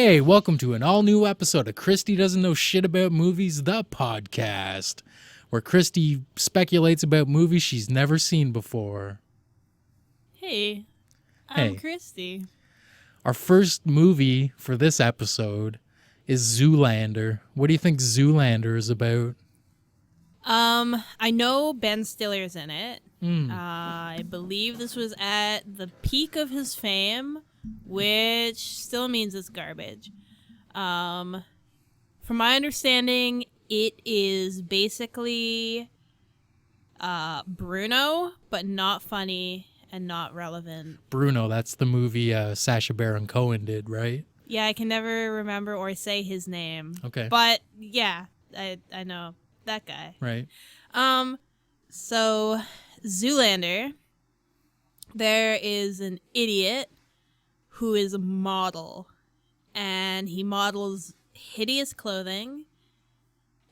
Hey, welcome to an all-new episode of Kristy Doesn't Know Shit About Movies, the podcast, where Kristy speculates about movies she's never seen before. Hey, I'm Hey. Kristy. Our first movie for this episode is Zoolander. What do you think Zoolander is about? I know Ben Stiller's in it. I believe this was at the peak of his fame, which still means it's garbage. From my understanding, it is basically Bruno, but not funny and not relevant. Bruno, that's the movie Sacha Baron Cohen did, right? Yeah, I can never remember or say his name. Okay. But yeah, I know that guy. Right. So Zoolander, there is an idiot who is a model, and he models hideous clothing,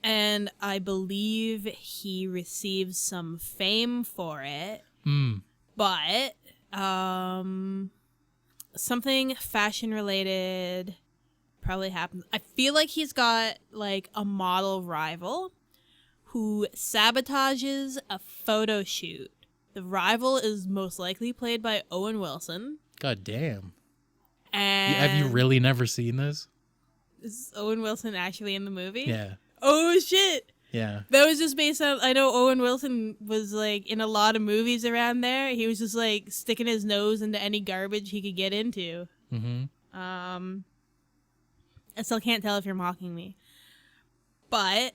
and I believe he receives some fame for it. But something fashion related probably happens. I feel like he's got like a model rival who sabotages a photo shoot. The rival is most likely played by Owen Wilson. God damn. And Have you really never seen this? Is Owen Wilson actually in the movie? Yeah. Oh shit. Yeah. That was just based on, I know Owen Wilson was like in a lot of movies around there. He was just like sticking his nose into any garbage he could get into. I still can't tell if you're mocking me. But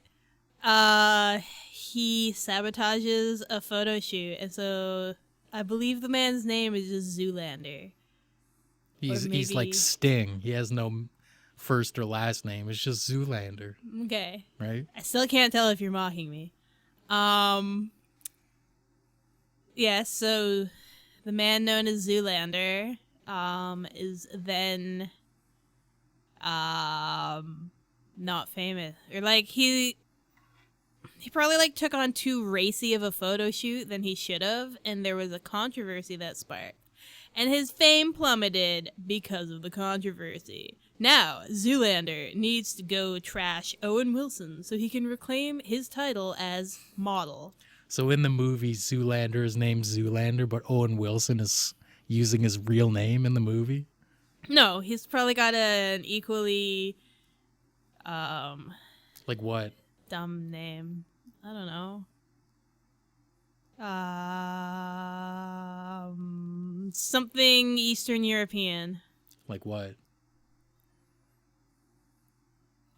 he sabotages a photo shoot, and so I believe the man's name is just Zoolander. He's like Sting. He has no first or last name. It's just Zoolander. Okay. Right? I still can't tell if you're mocking me. Yeah, so the man known as Zoolander is then not famous. Or like he probably like took on too racy of a photo shoot than he should have, and there was a controversy that sparked. And his fame plummeted because of the controversy. Now, Zoolander needs to go trash Owen Wilson so he can reclaim his title as model. So in the movie, Zoolander is named Zoolander, but Owen Wilson is using his real name in the movie? No, he's probably got an equally Like what? dumb name. I don't know. Something Eastern European. Like what?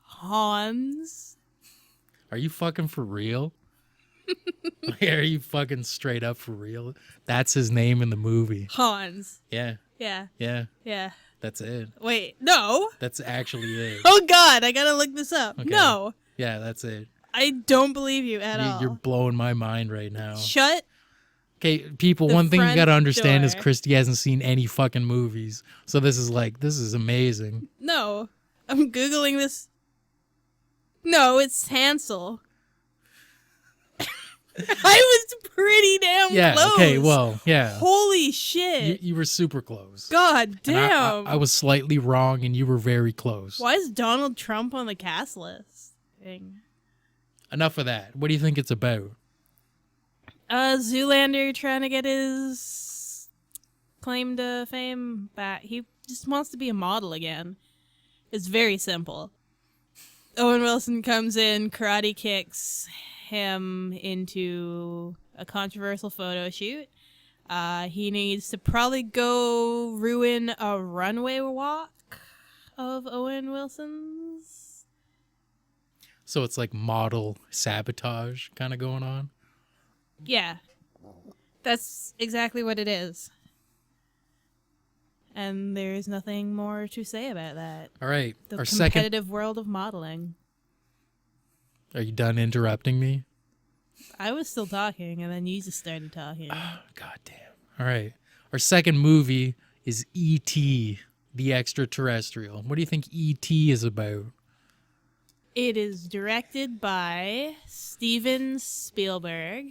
Hans. Are you fucking for real? Like, are you fucking straight up for real? That's his name in the movie. Hans. Yeah. Yeah. Yeah. Yeah. That's it. Wait, no. That's actually it. Oh God, I gotta look this up. Okay. No. Yeah, that's it. I don't believe you at all. You're blowing my mind right now. Shut. Okay, people, The one thing you front gotta understand is door. Kristy hasn't seen any fucking movies. So this is amazing. No. I'm Googling this. No, it's Hansel. I was pretty damn Yeah, close. okay, well, yeah. Holy shit. You were super close. God And damn. I was slightly wrong and you were very close. Why is Donald Trump on the cast list? Dang. Enough of that. What do you think it's about? Zoolander trying to get his claim to fame back. He just wants to be a model again. It's very simple. Owen Wilson comes in, karate kicks him into a controversial photo shoot. He needs to probably go ruin a runway walk of Owen Wilson's. So it's like model sabotage kind of going on? Yeah. That's exactly what it is. And there's nothing more to say about that. All right. The Our competitive world of modeling. Are you done interrupting me? I was still talking, and then you just started talking. God damn. All right. Our second movie is E.T., the Extraterrestrial. What do you think E.T. is about? It is directed by Steven Spielberg,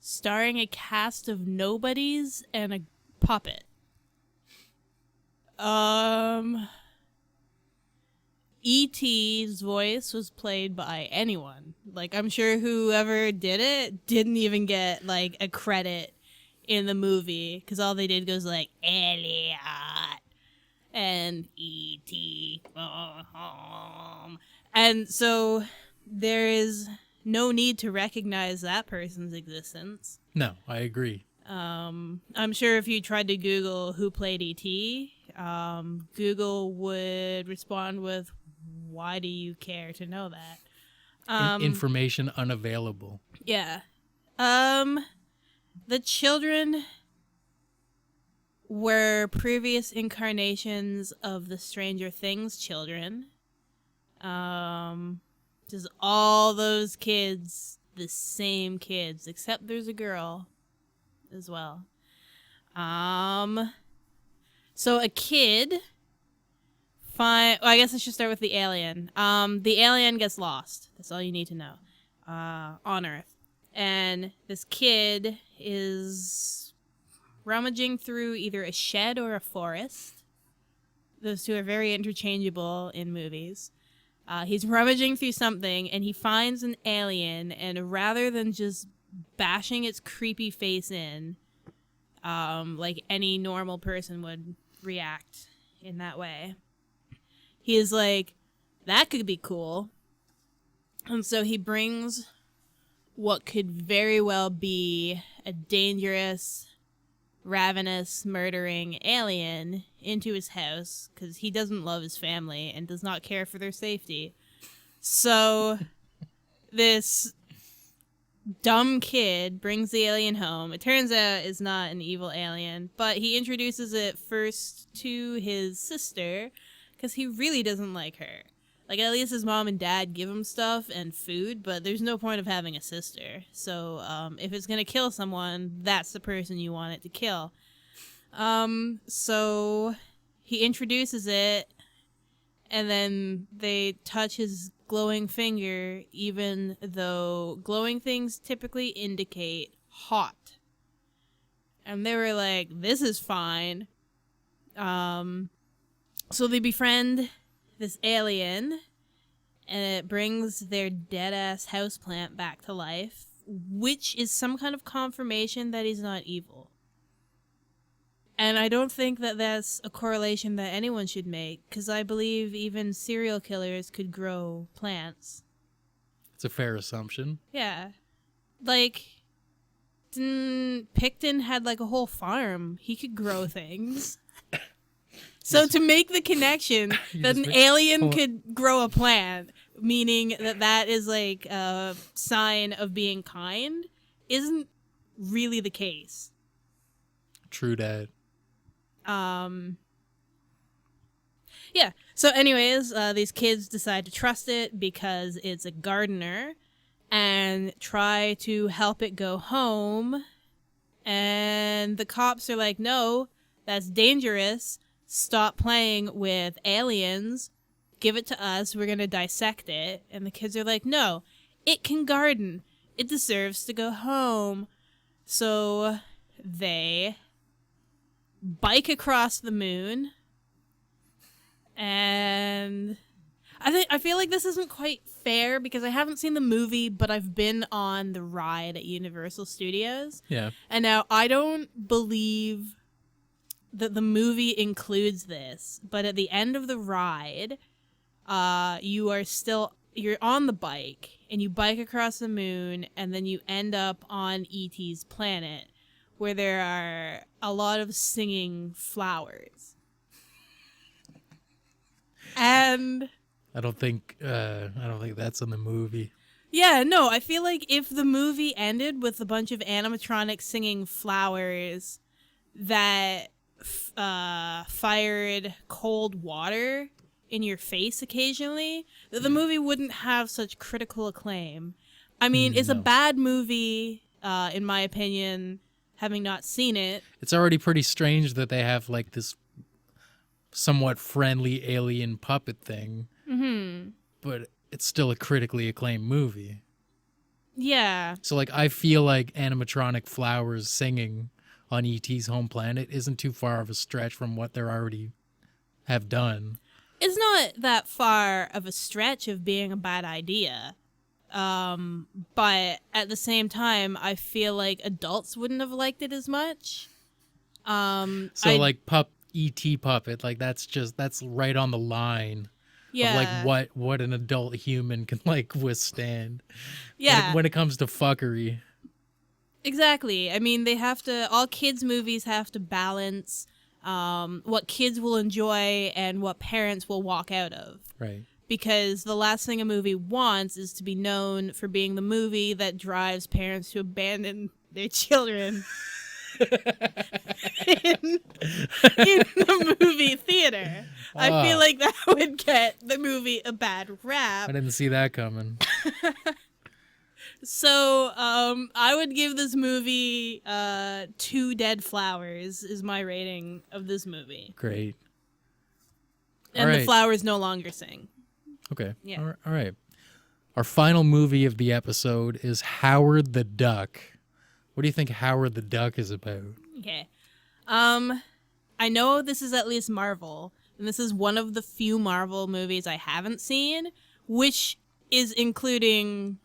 starring a cast of nobodies and a puppet. E.T.'s voice was played by anyone. Like, I'm sure whoever did it didn't even get, like, a credit in the movie, because all they did was, like, Elliot and E.T. And so there is no need to recognize that person's existence. No, I agree. I'm sure if you tried to Google who played E.T., Google would respond with, why do you care to know that? Information unavailable. Yeah. The children were previous incarnations of the Stranger Things children. Just all those kids, the same kids, except there's a girl as well. So a kid I guess I should start with the alien. The alien gets lost. That's all you need to know. On Earth. And this kid is rummaging through either a shed or a forest. Those two are very interchangeable in movies. He's rummaging through something, and he finds an alien, and rather than just bashing its creepy face in, like any normal person would react in that way, he is like, that could be cool. And so he brings what could very well be a dangerous, ravenous, murdering alien into his house because he doesn't love his family and does not care for their safety. So this dumb kid brings the alien home. It turns out it's not an evil alien, but he introduces it first to his sister because he really doesn't like her. Like, at least his mom and dad give him stuff and food, but there's no point of having a sister. So, if it's gonna kill someone, that's the person you want it to kill. So he introduces it, and then they touch his glowing finger, even though glowing things typically indicate hot. And they were like, this is fine. So they befriend this alien, and it brings their dead-ass houseplant back to life, which is some kind of confirmation that he's not evil. And I don't think that that's a correlation that anyone should make, because I believe even serial killers could grow plants. It's a fair assumption. Yeah. Like, Picton had like a whole farm. He could grow things. So to make the connection that an alien could grow a plant, meaning that that is like a sign of being kind, isn't really the case. True that. Yeah. So anyways, these kids decide to trust it because it's a gardener and try to help it go home. And the cops are like, no, that's dangerous. Stop playing with aliens. Give it to us. We're going to dissect it. And the kids are like, no, it can garden. It deserves to go home. So they bike across the moon. And I feel like this isn't quite fair because I haven't seen the movie, but I've been on the ride at Universal Studios. Yeah. And now I don't believe that the movie includes this, but at the end of the ride, you're on the bike and you bike across the moon, and then you end up on E.T.'s planet where there are a lot of singing flowers. And I don't think that's in the movie. yeah, no, I feel like if the movie ended with a bunch of animatronics singing flowers that fired cold water in your face occasionally, the movie wouldn't have such critical acclaim. I mean, it's a bad movie, in my opinion, having not seen it. It's already pretty strange that they have like this somewhat friendly alien puppet thing, but it's still a critically acclaimed movie. Yeah. So like, I feel like animatronic flowers singing on E.T.'s home planet isn't too far of a stretch from what they already have done. It's not that far of a stretch of being a bad idea. But at the same time, I feel like adults wouldn't have liked it as much. Like E.T. puppet, like that's right on the line of like what an adult human can like withstand. Yeah. When it comes to fuckery. Exactly. I mean, all kids' movies have to balance what kids will enjoy and what parents will walk out of. Right. Because the last thing a movie wants is to be known for being the movie that drives parents to abandon their children in the movie theater. I feel like that would get the movie a bad rap. I didn't see that coming. So, I would give this movie 2 dead flowers is my rating of this movie. Great. And the flowers no longer sing. Okay. Yeah. All right. Our final movie of the episode is Howard the Duck. What do you think Howard the Duck is about? Okay. I know this is at least Marvel, and this is one of the few Marvel movies I haven't seen, which is including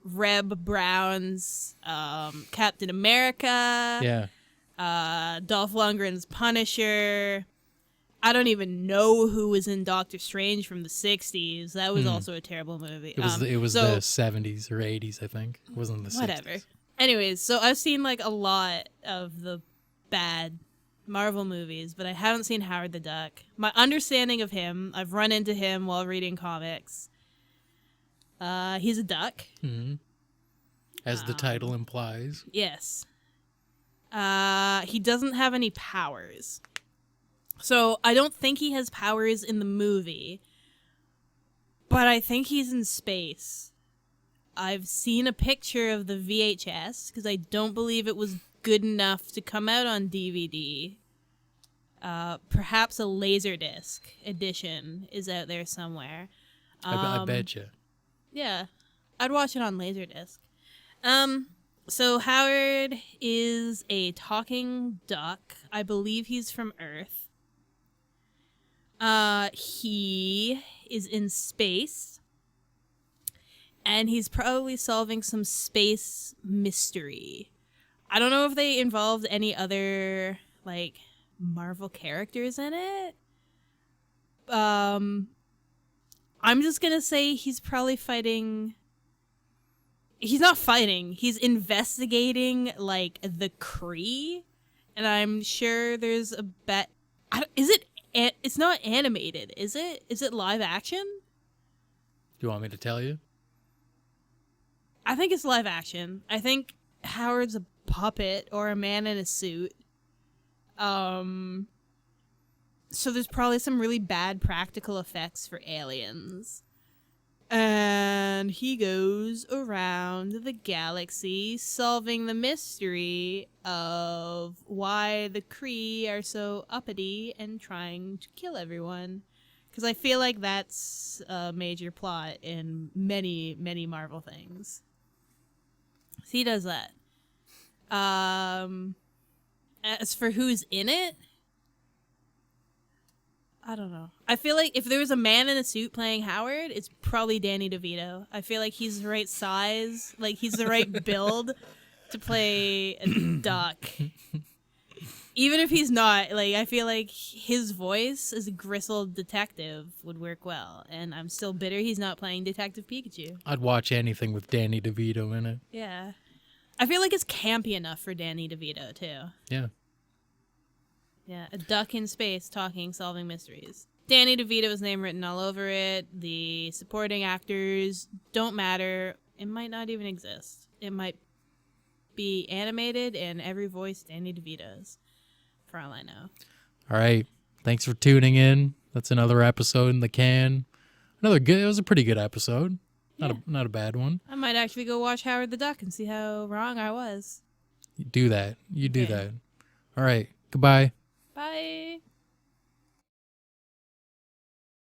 Reb Brown's Captain America. Yeah. Dolph Lundgren's Punisher. I don't even know who was in Doctor Strange from the 60s. That was also a terrible movie. It was the 70s or 80s, I think. It wasn't the 60s. Whatever. Anyways, so I've seen like a lot of the bad Marvel movies, but I haven't seen Howard the Duck. My understanding of him, I've run into him while reading comics. He's a duck. Mm-hmm. As the title implies. Yes. He doesn't have any powers. So I don't think he has powers in the movie, but I think he's in space. I've seen a picture of the VHS because I don't believe it was good enough to come out on DVD. Perhaps a Laserdisc edition is out there somewhere. I bet you. Yeah, I'd watch it on Laserdisc. So Howard is a talking duck. I believe he's from Earth. He is in space, and he's probably solving some space mystery. I don't know if they involved any other, like, Marvel characters in it. I'm just gonna say he's probably fighting... He's not fighting. He's investigating, like, the Kree, and I'm sure there's a bet... Is it... It's not animated, is it? Is it live action? Do you want me to tell you? I think it's live action. I think Howard's a puppet or a man in a suit. So there's probably some really bad practical effects for aliens. And he goes around the galaxy solving the mystery of why the Kree are so uppity and trying to kill everyone. Because I feel like that's a major plot in many, many Marvel things. So he does that. As for who's in it, I don't know. I feel like if there was a man in a suit playing Howard, it's probably Danny DeVito. I feel like he's the right size, like he's the right build to play a duck. Even if he's not, like, I feel like his voice as a gristled detective would work well. And I'm still bitter he's not playing Detective Pikachu. I'd watch anything with Danny DeVito in it. Yeah. I feel like it's campy enough for Danny DeVito, too. Yeah. Yeah, a duck in space talking, solving mysteries. Danny DeVito's name written all over it. The supporting actors don't matter. It might not even exist. It might be animated and every voice Danny DeVito's, for all I know. All right. Thanks for tuning in. That's another episode in the can. It was a pretty good episode. Not a bad one. I might actually go watch Howard the Duck and see how wrong I was. You do that. You do that. All right. Goodbye. Bye.